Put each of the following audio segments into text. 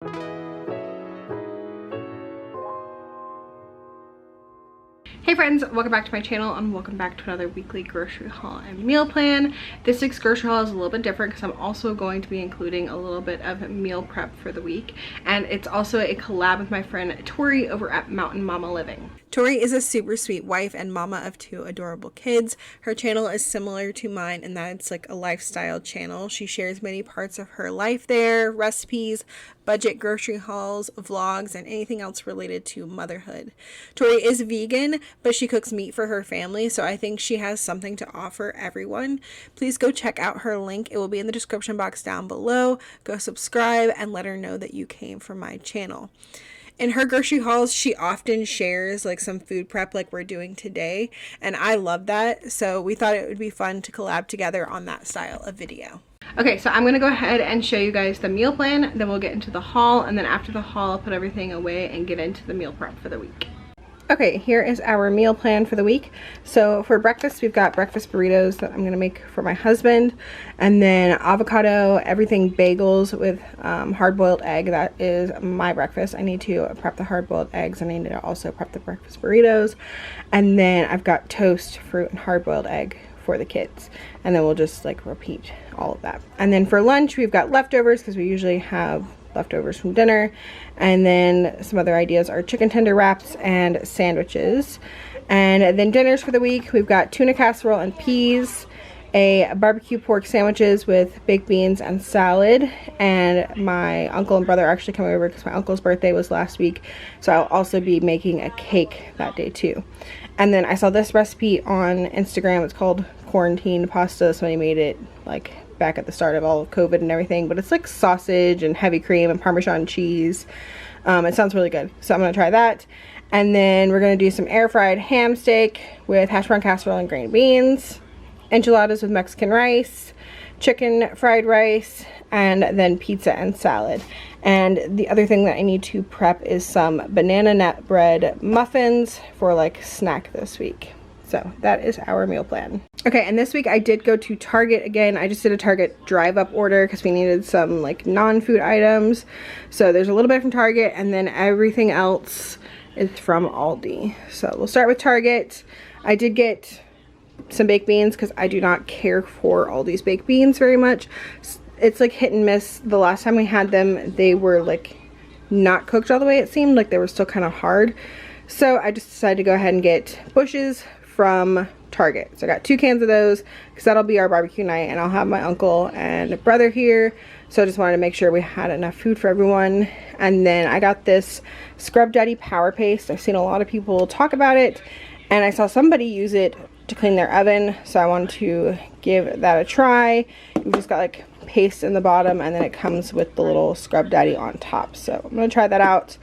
Hey friends, welcome back to my channel and welcome back to another weekly grocery haul and meal plan. This week's grocery haul is a little bit different because I'm also going to be including a little bit of meal prep for the week, and it's also a collab with my friend Tori over at Mountain Mama Living. Tori is a super sweet wife and mama of 2 adorable kids. Her channel is similar to mine in that it's like a lifestyle channel. She shares many parts of her life there, recipes, budget grocery hauls, vlogs, and anything else related to motherhood. Tori is vegan, but she cooks meat for her family, so I think she has something to offer everyone. Please go check out her link. It will be in the description box down below. Go subscribe and let her know that you came from my channel. In her grocery hauls, she often shares like some food prep like we're doing today, and I love that, so we thought it would be fun to collab together on that style of video. Okay, so I'm gonna go ahead and show you guys the meal plan, then we'll get into the haul, and then after the haul I'll put everything away and get into the meal prep for the week. Okay, here is our meal plan for the week. So for breakfast, we've got breakfast burritos that I'm gonna make for my husband, and then avocado, everything bagels with hard-boiled egg. That is my breakfast. I need to prep the hard-boiled eggs, and I need to also prep the breakfast burritos. And then I've got toast, fruit, and hard-boiled egg for the kids, and then we'll just like repeat all of that. And then for lunch, we've got leftovers because we usually have leftovers from dinner, and then some other ideas are chicken tender wraps and sandwiches. And then dinners for the week, we've got tuna casserole and peas, a barbecue pork sandwiches with baked beans and salad, and my uncle and brother are actually coming over because my uncle's birthday was last week, so I'll also be making a cake that day too. And then I saw this recipe on Instagram. It's called quarantine pasta. Somebody made it like back at the start of all of COVID and everything, but it's like sausage and heavy cream and Parmesan cheese. It sounds really good, so I'm gonna try that. And then we're gonna do some air fried ham steak with hash brown casserole and green beans, enchiladas with Mexican rice, chicken fried rice, and then pizza and salad. And the other thing that I need to prep is some banana nut bread muffins for like snack this week. So that is our meal plan. Okay, and this week I did go to Target again. I just did a Target drive-up order because we needed some like non-food items. So there's a little bit from Target, and then everything else is from Aldi. So we'll start with Target. I did get some baked beans because I do not care for Aldi's baked beans very much. It's like hit and miss. The last time we had them, they were like not cooked all the way. It seemed like they were still kind of hard. So I just decided to go ahead and get Bush's from Target. So I got 2 cans of those because that'll be our barbecue night, and I'll have my uncle and brother here, so I just wanted to make sure we had enough food for everyone. And then I got this Scrub Daddy Power Paste. I've seen a lot of people talk about it, and I saw somebody use it to clean their oven, so I wanted to give that a try. You just got like paste in the bottom, and then it comes with the little Scrub Daddy on top, so I'm gonna try that out.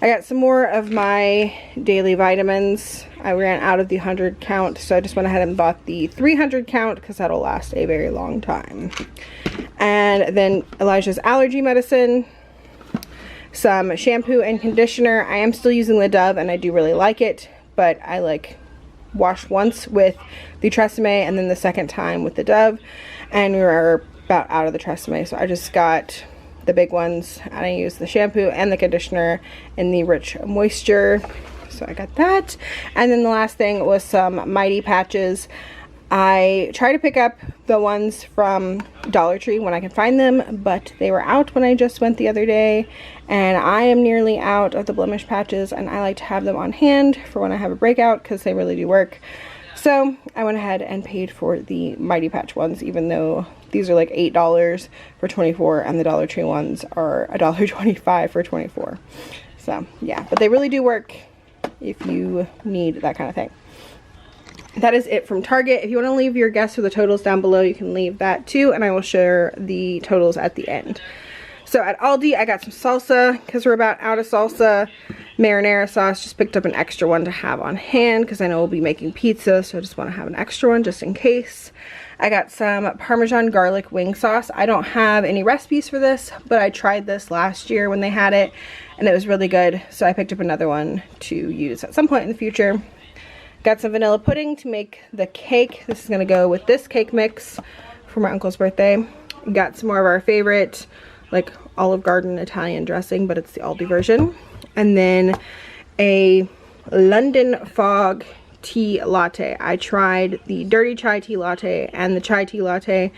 I got some more of my daily vitamins. I ran out of the 100 count, so I just went ahead and bought the 300 count because that'll last a very long time. And then Elijah's allergy medicine, some shampoo and conditioner. I am still using the Dove, and I do really like it, but I like wash once with the Tresemme and then the second time with the Dove, and we were about out of the Tresemme, so I just got the big ones, and I use the shampoo and the conditioner in the Rich Moisture, so I got that. And then the last thing was some Mighty patches. I try to pick up the ones from Dollar Tree when I can find them, but they were out when I just went the other day, and I am nearly out of the blemish patches, and I like to have them on hand for when I have a breakout because they really do work. So I went ahead and paid for the Mighty Patch ones, even though these are like $8 for 24 and the Dollar Tree ones are $1.25 for 24. So yeah, but they really do work if you need that kind of thing. That is it from Target. If you want to leave your guess for the totals down below, you can leave that too, and I will share the totals at the end. So at Aldi, I got some salsa because we're about out of salsa. Marinara sauce, just picked up an extra one to have on hand because I know we'll be making pizza, so I just want to have an extra one just in case. I got some Parmesan garlic wing sauce. I don't have any recipes for this, but I tried this last year when they had it, and it was really good, so I picked up another one to use at some point in the future. Got some vanilla pudding to make the cake. This is going to go with this cake mix for my uncle's birthday. Got some more of our favorite like Olive Garden Italian dressing, but it's the Aldi version. And then a London Fog tea latte. I tried the dirty chai tea latte and the chai tea latte,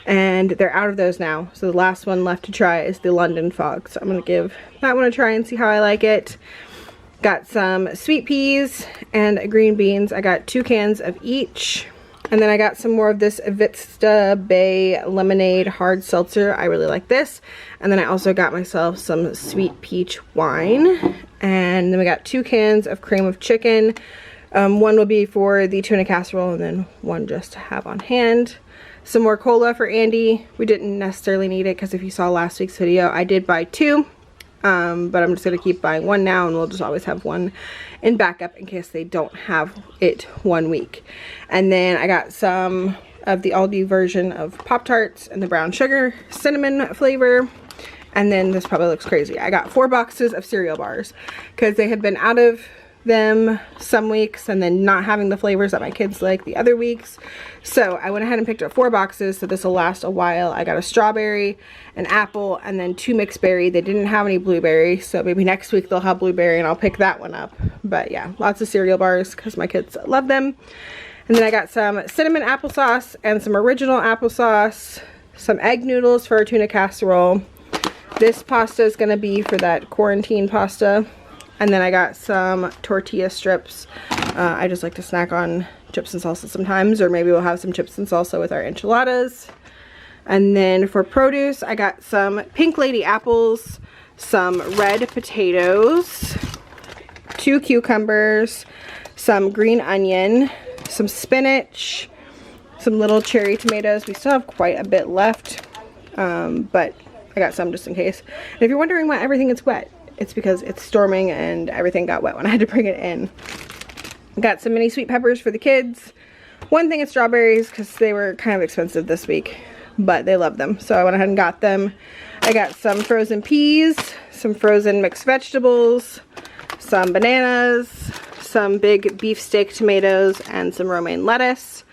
and they're out of those now. So the last one left to try is the London Fog. So I'm gonna give that one a try and see how I like it. Got some sweet peas and green beans. I got 2 cans of each. And then I got some more of this Vista Bay lemonade hard seltzer. I really like this. And then I also got myself some sweet peach wine. And then we got 2 cans of cream of chicken. One will be for the tuna casserole, and then one just to have on hand. Some more cola for Andy. We didn't necessarily need it because if you saw last week's video, I did buy 2. But I'm just going to keep buying 1 now, and we'll just always have 1 in backup in case they don't have it 1 week. And then I got some of the Aldi version of Pop-Tarts and the brown sugar cinnamon flavor. And then this probably looks crazy. I got 4 boxes of cereal bars because they had been out of them some weeks and then not having the flavors that my kids like the other weeks. So I went ahead and picked up 4 boxes, so this will last a while. I got a strawberry, an apple, and then 2 mixed berry. They didn't have any blueberry, so maybe next week they'll have blueberry and I'll pick that one up. But yeah, lots of cereal bars because my kids love them. And then I got some cinnamon applesauce and some original applesauce, some egg noodles for our tuna casserole. This pasta is going to be for that quarantine pasta. And then I got some tortilla strips. I just like to snack on chips and salsa sometimes, or maybe we'll have some chips and salsa with our enchiladas. And then for produce, I got some Pink Lady apples, some red potatoes, 2 cucumbers, some green onion, some spinach, some little cherry tomatoes. We still have quite a bit left, but I got some just in case. And if you're wondering why everything is wet, it's because it's storming and everything got wet when I had to bring it in. Got some mini sweet peppers for the kids. 1 thing of strawberries because they were kind of expensive this week, but they love them, so I went ahead and got them. I got some frozen peas, some frozen mixed vegetables, some bananas, some big beefsteak tomatoes, and some romaine lettuce.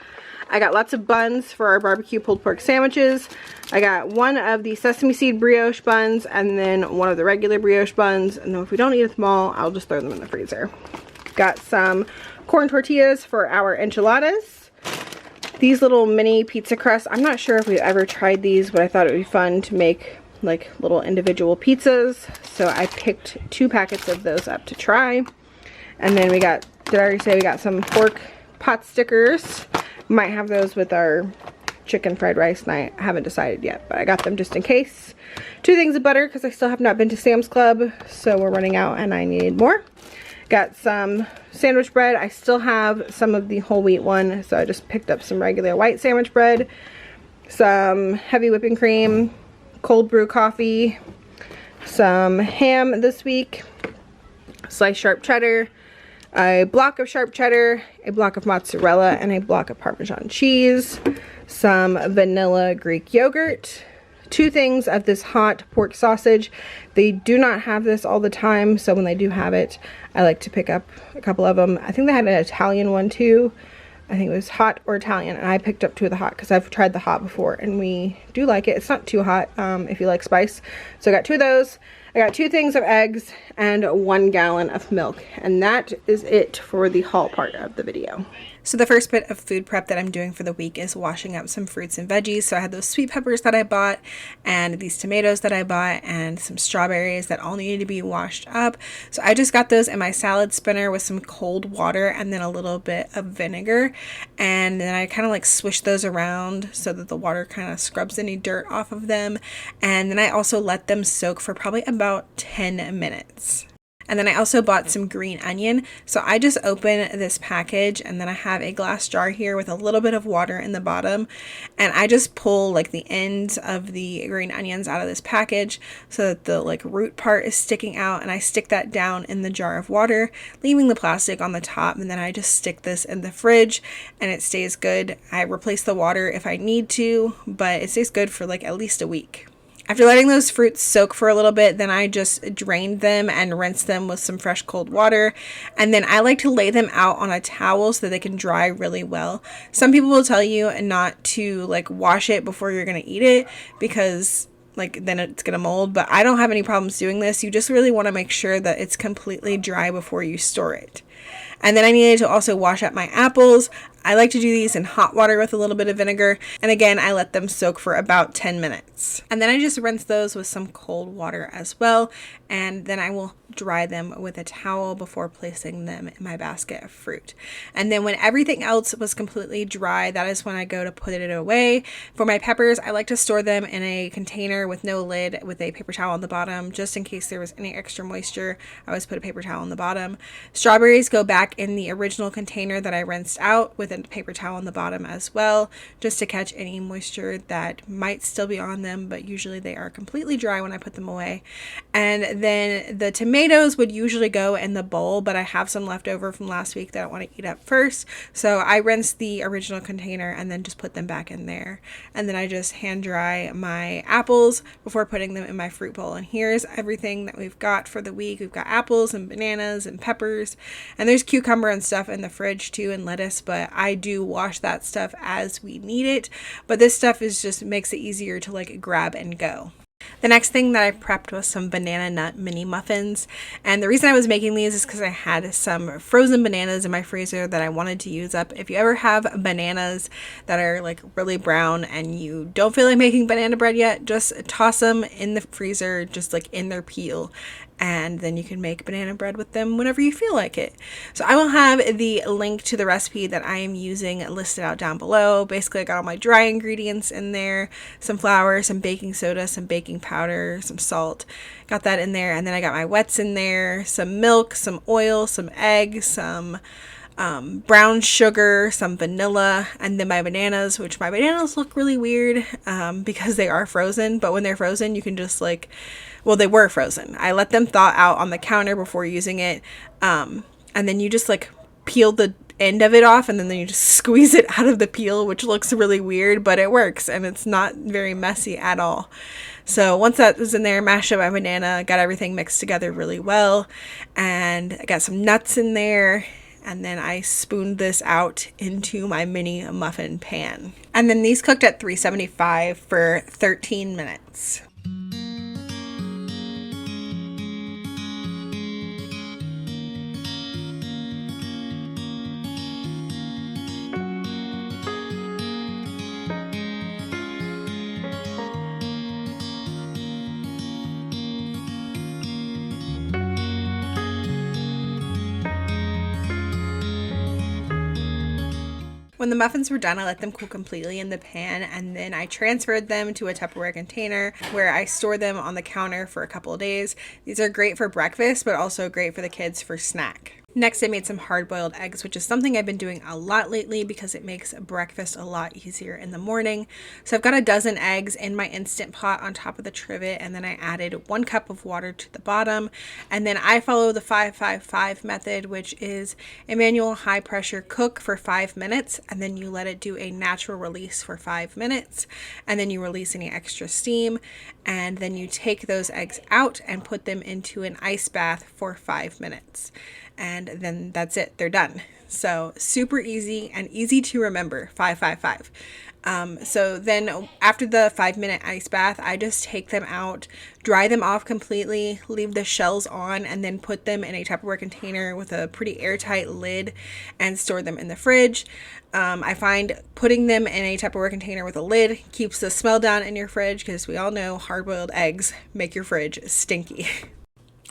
I got lots of buns for our barbecue pulled pork sandwiches. I got 1 of the sesame seed brioche buns and then 1 of the regular brioche buns. And then if we don't eat them all, I'll just throw them in the freezer. Got some corn tortillas for our enchiladas. These little mini pizza crusts. I'm not sure if we've ever tried these, but I thought it would be fun to make like little individual pizzas. So I picked 2 packets of those up to try. And then we got, did I already say we got some pork pot stickers? Might have those with our chicken fried rice, and I haven't decided yet, but I got them just in case. 2 things of butter because I still have not been to Sam's Club, so we're running out and I need more. Got some sandwich bread. I still have some of the whole wheat one, so I just picked up some regular white sandwich bread, some heavy whipping cream, cold brew coffee, some ham this week, sliced sharp cheddar, a block of sharp cheddar, a block of mozzarella, and a block of Parmesan cheese, some vanilla Greek yogurt, 2 things of this hot pork sausage. They do not have this all the time, so when they do have it, I like to pick up a couple of them. I think they had an Italian one too. I think it was hot or Italian, and I picked up 2 of the hot because I've tried the hot before and we do like it. It's not too hot if you like spice. So I got 2 of those. I got 2 things of eggs and 1 gallon of milk, and that is it for the haul part of the video. So the first bit of food prep that I'm doing for the week is washing up some fruits and veggies. So I had those sweet peppers that I bought and these tomatoes that I bought and some strawberries that all needed to be washed up. So I just got those in my salad spinner with some cold water and then a little bit of vinegar. And then I kind of like swish those around so that the water kind of scrubs any dirt off of them. And then I also let them soak for probably about 10 minutes. And then I also bought some green onion. So I just open this package and then I have a glass jar here with a little bit of water in the bottom. And I just pull like the ends of the green onions out of this package so that the like root part is sticking out. And I stick that down in the jar of water, leaving the plastic on the top. And then I just stick this in the fridge and it stays good. I replace the water if I need to, but it stays good for like at least a week. After letting those fruits soak for a little bit, then I just drained them and rinsed them with some fresh cold water. And then I like to lay them out on a towel so that they can dry really well. Some people will tell you not to like wash it before you're going to eat it because like then it's gonna mold, but I don't have any problems doing this. You just really want to make sure that it's completely dry before you store it. And then I needed to also wash up my apples. I like to do these in hot water with a little bit of vinegar. And again, I let them soak for about 10 minutes. And then I just rinse those with some cold water as well. And then I will dry them with a towel before placing them in my basket of fruit. And then when everything else was completely dry, that is when I go to put it away. For my peppers, I like to store them in a container with no lid with a paper towel on the bottom, just in case there was any extra moisture. I always put a paper towel on the bottom. Strawberries go back in the original container that I rinsed out with a paper towel on the bottom as well, just to catch any moisture that might still be on them, but usually they are completely dry when I put them away. And then the tomatoes would usually go in the bowl, but I have some left over from last week that I want to eat up first, so I rinse the original container and then just put them back in there. And then I just hand dry my apples before putting them in my fruit bowl. And here's everything that we've got for the week. We've got apples and bananas and peppers, and there's cucumber and stuff in the fridge too, and lettuce, but I do wash that stuff as we need it. But this stuff is just makes it easier to like grab and go. The next thing that I prepped was some banana nut mini muffins, and the reason I was making these is because I had some frozen bananas in my freezer that I wanted to use up. If you ever have bananas that are like really brown and you don't feel like making banana bread yet, just toss them in the freezer, just like in their peel, and then you can make banana bread with them whenever you feel like it. So I will have the link to the recipe that I am using listed out down below. Basically, I got all my dry ingredients in there, some flour, some baking soda, some baking powder, some salt. Got that in there, and then I got my wets in there, some milk, some oil, some eggs, some brown sugar, some vanilla, and then my bananas, which my bananas look really weird because they are frozen, but when they're frozen you can just like, well, they were frozen. I let them thaw out on the counter before using it, and then you just like peel the end of it off, and then you just squeeze it out of the peel, which looks really weird, but it works and it's not very messy at all. So once that was in there, mashed up my banana, got everything mixed together really well, and I got some nuts in there. And then I spooned this out into my mini muffin pan. And then these cooked at 375 for 13 minutes. When the muffins were done, I let them cool completely in the pan, and then I transferred them to a Tupperware container where I store them on the counter for a couple of days. These are great for breakfast, but also great for the kids for snack. Next, I made some hard-boiled eggs, which is something I've been doing a lot lately because it makes breakfast a lot easier in the morning. So I've got a dozen eggs in my Instant Pot on top of the trivet, and then I added 1 cup of water to the bottom. And then I follow the 5-5-5 method, which is a manual high-pressure cook for 5 minutes, and then you let it do a natural release for 5 minutes, and then you release any extra steam, and then you take those eggs out and put them into an ice bath for 5 minutes. And then that's it, they're done. So super easy and easy to remember, 5-5-5. So then after the 5-minute ice bath, I just take them out, dry them off completely, leave the shells on, and then put them in a Tupperware container with a pretty airtight lid and store them in the fridge. I find putting them in a Tupperware container with a lid keeps the smell down in your fridge, because we all know hard-boiled eggs make your fridge stinky.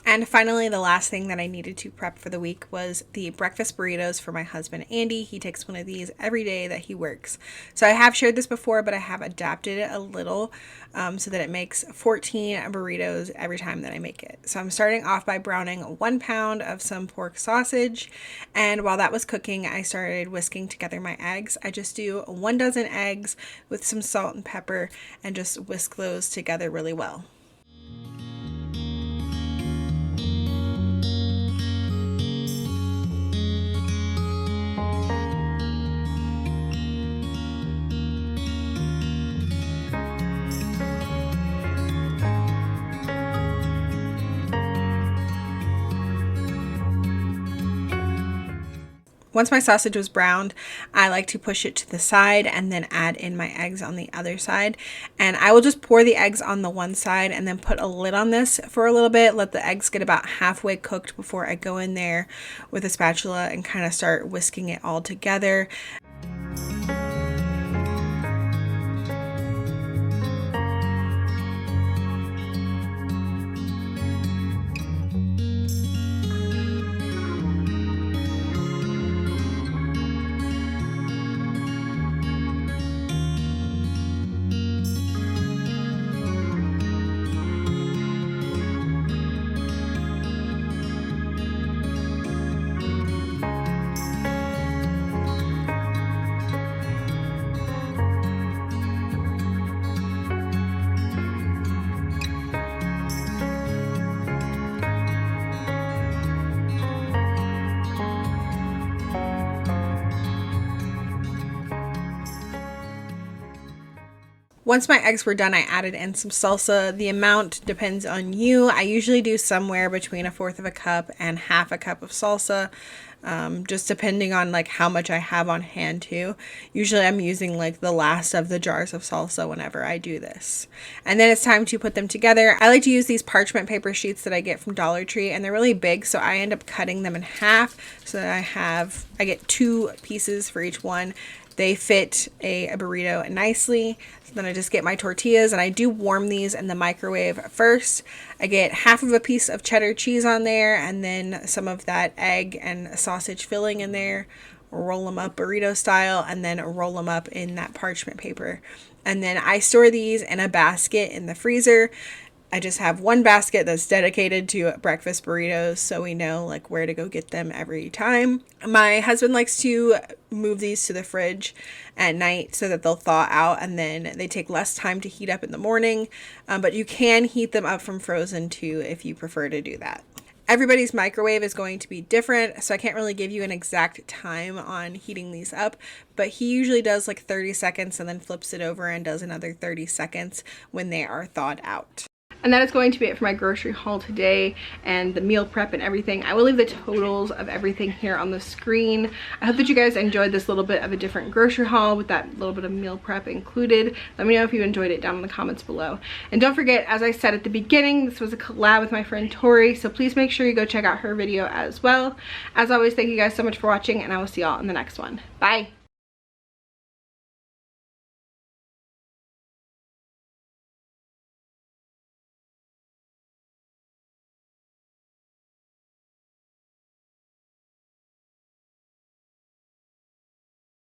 And finally, the last thing that I needed to prep for the week was the breakfast burritos for my husband, Andy. He takes one of these every day that he works. So I have shared this before, but I have adapted it a little so that it makes 14 burritos every time that I make it. So I'm starting off by browning 1 pound of some pork sausage. And while that was cooking, I started whisking together my eggs. I just do 1 dozen eggs with some salt and pepper and just whisk those together really well. Once my sausage was browned, I like to push it to the side and then add in my eggs on the other side. And I will just pour the eggs on the one side and then put a lid on this for a little bit. Let the eggs get about halfway cooked before I go in there with a spatula and kind of start whisking it all together. Once my eggs were done, I added in some salsa. The amount depends on you. I usually do somewhere between 1/4 of a cup and 1/2 a cup of salsa, just depending on like how much I have on hand too. Usually I'm using like the last of the jars of salsa whenever I do this. And then it's time to put them together. I like to use these parchment paper sheets that I get from Dollar Tree, and they're really big, so I end up cutting them in half so that I get 2 pieces for each one. They fit a burrito nicely. So then I just get my tortillas, and I do warm these in the microwave first. I get 1/2 of a piece of cheddar cheese on there, and then some of that egg and sausage filling in there. Roll them up burrito style, and then roll them up in that parchment paper. And then I store these in a basket in the freezer. I just have one basket that's dedicated to breakfast burritos, so we know like where to go get them every time. My husband likes to move these to the fridge at night so that they'll thaw out, and then they take less time to heat up in the morning, but you can heat them up from frozen too if you prefer to do that. Everybody's microwave is going to be different, so I can't really give you an exact time on heating these up, but he usually does like 30 seconds and then flips it over and does another 30 seconds when they are thawed out. And that is going to be it for my grocery haul today and the meal prep and everything. I will leave the totals of everything here on the screen. I hope that you guys enjoyed this little bit of a different grocery haul with that little bit of meal prep included. Let me know if you enjoyed it down in the comments below. And don't forget, as I said at the beginning, this was a collab with my friend Tori, so please make sure you go check out her video as well. As always, thank you guys so much for watching, and I will see y'all in the next one. Bye!